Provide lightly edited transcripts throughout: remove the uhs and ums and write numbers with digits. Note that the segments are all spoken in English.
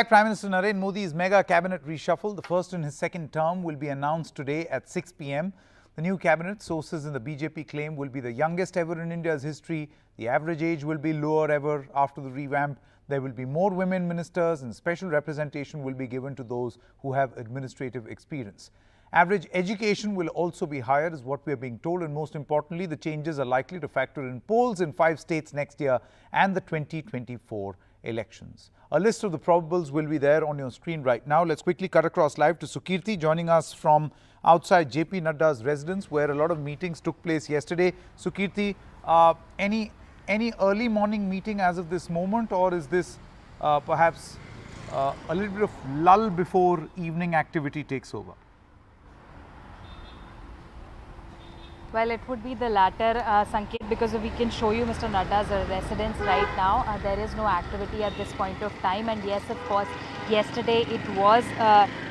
Prime Minister Narendra Modi's mega cabinet reshuffle, the first in his second term, will be announced today at 6 p.m. The new cabinet, sources in the BJP claim, will be the youngest ever in India's history. The average age will be lower ever after the revamp. There will be more women ministers and special representation will be given to those who have administrative experience. Average education will also be higher, is what we are being told, and most importantly, the changes are likely to factor in polls in 5 states next year and the 2024 elections. A list of the probables will be there on your screen right now. Let's quickly cut across live to Sukirti, joining us from outside JP Nadda's residence, where a lot of meetings took place yesterday. Sukirti, any early morning meeting as of this moment, or is this perhaps a little bit of lull before evening activity takes over? Well, it would be the latter, Sanket, because we can show you Mr. Nadda's residence right now. There is no activity at this point of time, and yes, of course, yesterday it was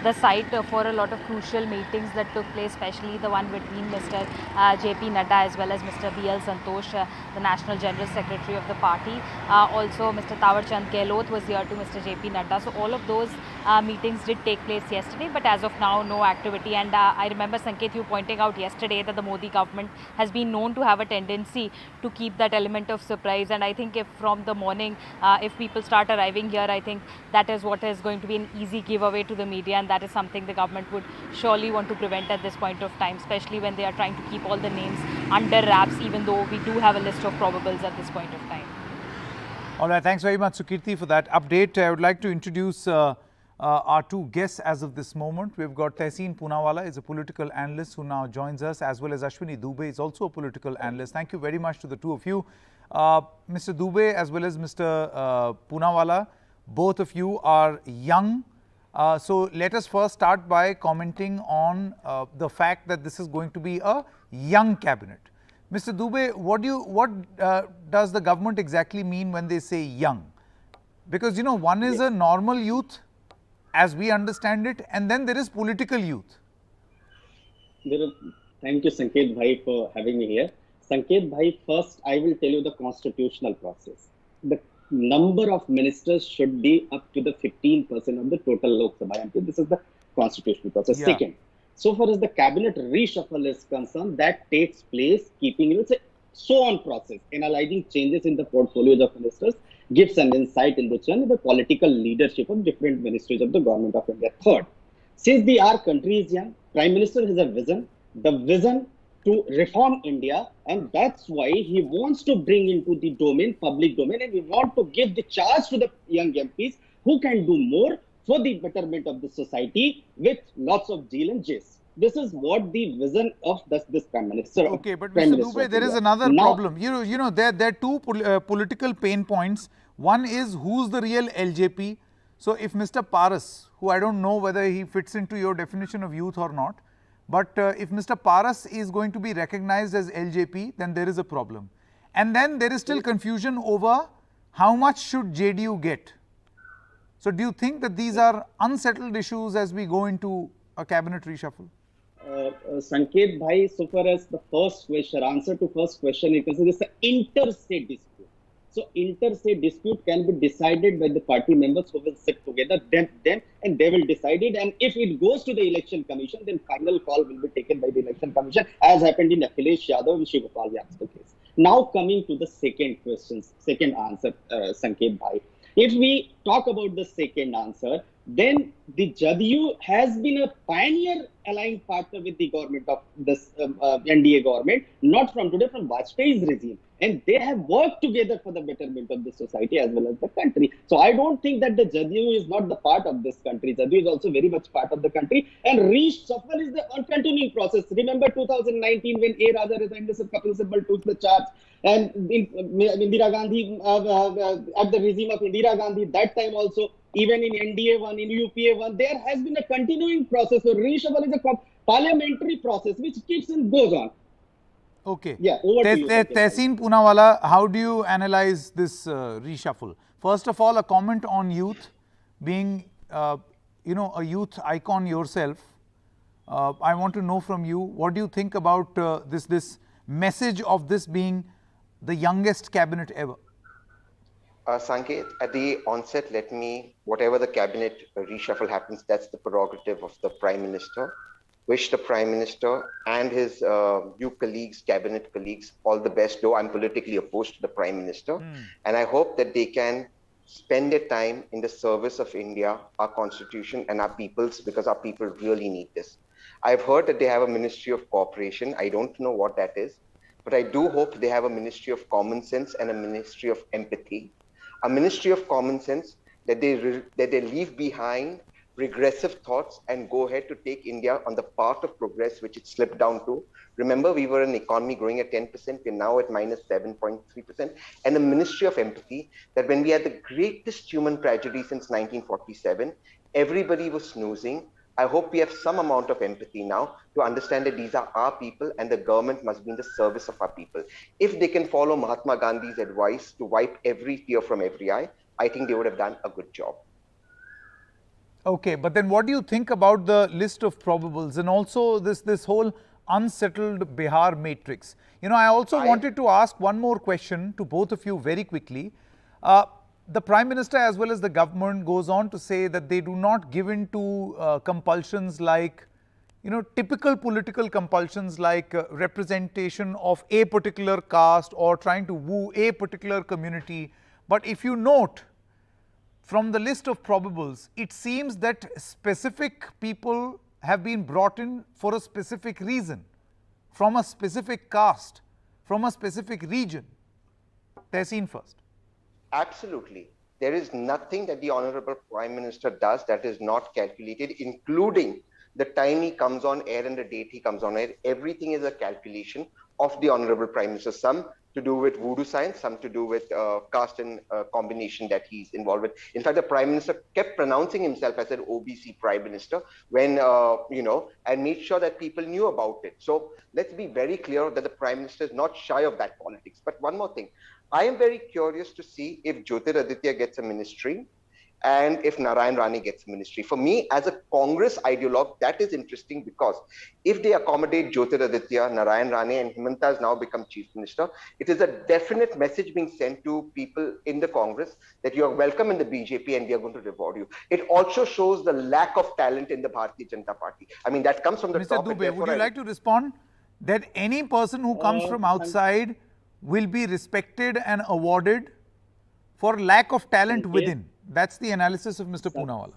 the site for a lot of crucial meetings that took place, especially the one between Mr. JP Nadda as well as Mr. BL Santosh, the National General Secretary of the party. Also, Mr. Tawar Chand Gehlot was here to Mr. JP Nadda. So all of those meetings did take place yesterday, but as of now, no activity. And I remember, Sanket, you pointing out yesterday that the Modi government has been known to have a tendency to keep that element of surprise, and I think if from the morning, if people start arriving here, I think that is what is going to be an easy giveaway to the media, and that is something the government would surely want to prevent at this point of time, especially when they are trying to keep all the names under wraps, even though we do have a list of probables at this point of time. All right, thanks very much, Sukirti, for that update. I would like to introduce our two guests as of this moment. We've got Tehseen Poonawala, is a political analyst who now joins us, as well as Ashwini Dubey is also a political analyst. Thank you very much to the two of you. Mr. Dubey as well as Mr. Poonawala, both of you are young. So let us first start by commenting on the fact that this is going to be a young cabinet. Mr. Dubey, what does the government exactly mean when they say young? Because, you know, one is a normal youth, as we understand it, and then there is political youth. Thank you, Sanket Bhai, for having me here. Sanket Bhai, first I will tell you the constitutional process. The number of ministers should be up to the 15% of the total Lok Sabha MP. This is the constitutional process. Yeah. Second, so far as the cabinet reshuffle is concerned, that takes place keeping, it's a so-on process, analyzing changes in the portfolios of ministers, gives an insight in the political leadership of different ministries of the government of India. Third, since our country is young, Prime Minister has a vision, the vision to reform India, and that's why he wants to bring into the domain, public domain, and we want to give the charge to the young MPs who can do more for the betterment of the society with lots of zeal and gist. This is what the vision of this Prime Minister. Okay, but Mr. Dubey, there is another problem. You know, there are two political pain points. One is who's the real LJP. So if Mr. Paras, who I don't know whether he fits into your definition of youth or not, but if Mr. Paras is going to be recognized as LJP, then there is a problem. And then there is still confusion over how much should JDU get. So do you think that these are unsettled issues as we go into a cabinet reshuffle? Sanket Bhai, so far as the first question, answer to first question, it is an interstate dispute. So interstate dispute can be decided by the party members who will sit together, them, and they will decide it. And if it goes to the election commission, then final call will be taken by the election commission, as happened in Akhilesh Yadav and Shivpal Yadav's case. Now coming to the second question, second answer, Sanket Bhai. If we talk about the second answer, then the JDU has been a pioneer aligned partner with the government of this NDA government, not from today, from Vajpayee's regime. And they have worked together for the betterment of the society as well as the country. So I don't think that the JDU is not the part of this country. JDU is also very much part of the country. And reshuffle is the continuing process. Remember 2019 when A. Raja resigned, Kapil Sibal took the charge. And Indira Gandhi, at the regime of Indira Gandhi, that time also, even in NDA 1, in UPA 1, there has been a continuing process. So reshuffle is a parliamentary process which keeps and goes on. Okay. Yeah, over to you. Tehseen Poonawala, how do you analyze this reshuffle? First of all, a comment on youth, being, you know, a youth icon yourself. I want to know from you, what do you think about this message of this being the youngest cabinet ever? Sanket, at the onset, whatever the cabinet reshuffle happens, that's the prerogative of the Prime Minister. Wish the Prime Minister and his new colleagues, cabinet colleagues, all the best, though I'm politically opposed to the Prime Minister. And I hope that they can spend their time in the service of India, our constitution and our peoples, because our people really need this. I've heard that they have a Ministry of Cooperation. I don't know what that is, but I do hope they have a Ministry of Common Sense and a Ministry of Empathy. A Ministry of Common Sense that they leave behind regressive thoughts and go ahead to take India on the path of progress, which it slipped down to. Remember, we were an economy growing at 10%, we're now at minus 7.3%. And a Ministry of Empathy that when we had the greatest human tragedy since 1947, everybody was snoozing. I hope we have some amount of empathy now to understand that these are our people and the government must be in the service of our people. If they can follow Mahatma Gandhi's advice to wipe every tear from every eye, I think they would have done a good job. Okay, but then what do you think about the list of probables and also this whole unsettled Bihar matrix? You know, I also wanted to ask one more question to both of you very quickly. The Prime Minister as well as the government goes on to say that they do not give in to compulsions like, you know, typical political compulsions like representation of a particular caste or trying to woo a particular community. But if you note, from the list of probables, it seems that specific people have been brought in for a specific reason, from a specific caste, from a specific region. Tehseen first. Absolutely. There is nothing that the Honorable Prime Minister does that is not calculated, including the time he comes on air and the date he comes on air. Everything is a calculation of the Honorable Prime Minister. Some to do with voodoo science, some to do with caste and combination that he's involved with. In fact, the Prime Minister kept pronouncing himself as an OBC Prime Minister when, and made sure that people knew about it. So let's be very clear that the Prime Minister is not shy of that politics. But one more thing, I am very curious to see if Jyotiraditya gets a ministry and if Narayan Rane gets a ministry. For me, as a Congress ideologue, that is interesting because if they accommodate Jyotiraditya, Narayan Rane and Himanta has now become Chief Minister, it is a definite message being sent to people in the Congress that you are welcome in the BJP and we are going to reward you. It also shows the lack of talent in the Bharatiya Janata Party. I mean, that comes from the top. Mr. Dubey, would you like to respond that any person who comes from outside will be respected and awarded for lack of talent within? That's the analysis of Mr. Poonawala.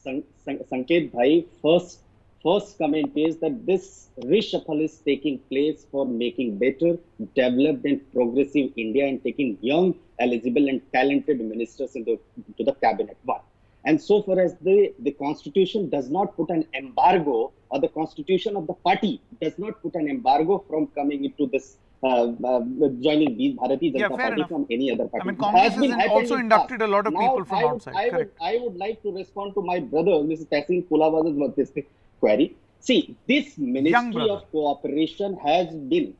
Sanket Bhai, first comment is that this reshuffle is taking place for making better, developed and progressive India and taking young, eligible and talented ministers into the cabinet. One. And so far as the constitution does not put an embargo, or the constitution of the party does not put an embargo from coming into this joining Bharatiya Janata Party from any other party. I mean, Congress has also inducted a lot of people from outside. I would like to respond to my brother, Mr. Tehseen Pulawala's query. See, this Ministry of Cooperation has been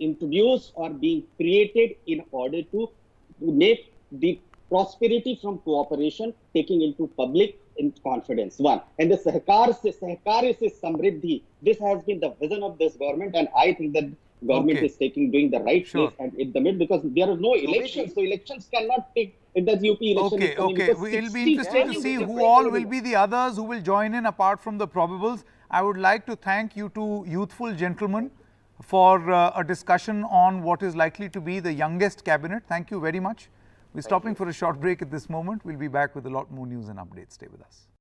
introduced or being created in order to make the prosperity from cooperation taking into public in confidence. One. And the Sahkar se Samriddhi, this has been the vision of this government, and I think that government is doing the right place and in the middle because there are no elections, so elections cannot take it does UP election. It will be interesting to see who all will be the others who will join in apart from the probables. I would like to thank you two youthful gentlemen for a discussion on what is likely to be the youngest cabinet. Thank you very much. We're stopping for a short break at this moment. We'll be back with a lot more news and updates. Stay with us.